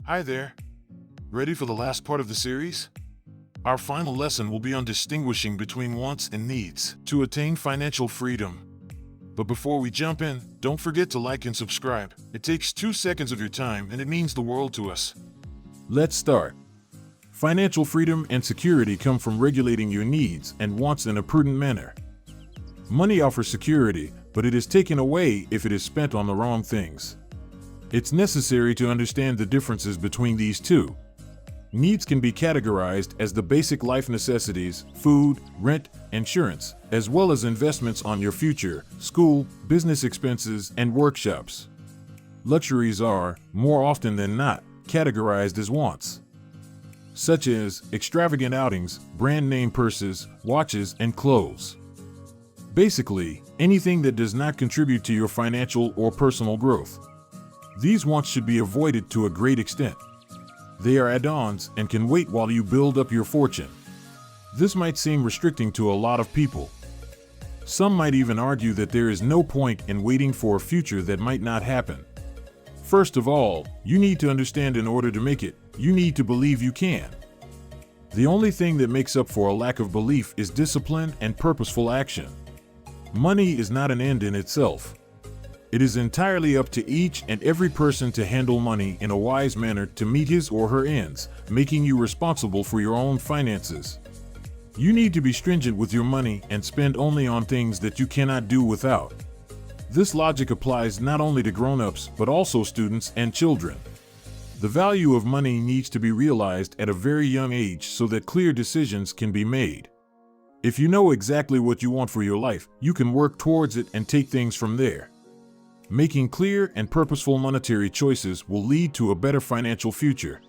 Hi there. Ready for the last part of the series? Our final lesson will be on distinguishing between wants and needs to attain financial freedom. But before we jump in, don't forget to like and subscribe. It takes 2 seconds of your time and it means the world to us. Let's start. Financial freedom and security come from regulating your needs and wants in a prudent manner. Money offers security, but it is taken away if it is spent on the wrong things. It's necessary to understand the differences between these two. Needs can be categorized as the basic life necessities, food, rent, insurance, as well as investments on your future, school, business expenses, and workshops. Luxuries are, more often than not, categorized as wants, such as extravagant outings, brand name purses, watches, and clothes. Basically, anything that does not contribute to your financial or personal growth. These wants should be avoided to a great extent. They are add-ons and can wait while you build up your fortune. This might seem restricting to a lot of people. Some might even argue that there is no point in waiting for a future that might not happen. First of all, you need to understand in order to make it, you need to believe you can. The only thing that makes up for a lack of belief is discipline and purposeful action. Money is not an end in itself. It is entirely up to each and every person to handle money in a wise manner to meet his or her ends, making you responsible for your own finances. You need to be stringent with your money and spend only on things that you cannot do without. This logic applies not only to grown-ups but also students and children. The value of money needs to be realized at a very young age so that clear decisions can be made. If you know exactly what you want for your life, you can work towards it and take things from there. Making clear and purposeful monetary choices will lead to a better financial future.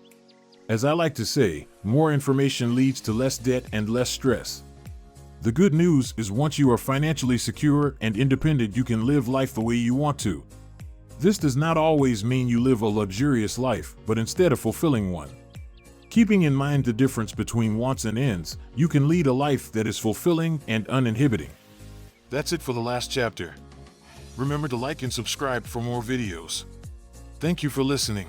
As I like to say, more information leads to less debt and less stress. The good news is once you are financially secure and independent, you can live life the way you want to. This does not always mean you live a luxurious life, but instead a fulfilling one. Keeping in mind the difference between wants and ends, you can lead a life that is fulfilling and uninhibiting. That's it for the last chapter. Remember to like and subscribe for more videos. Thank you for listening.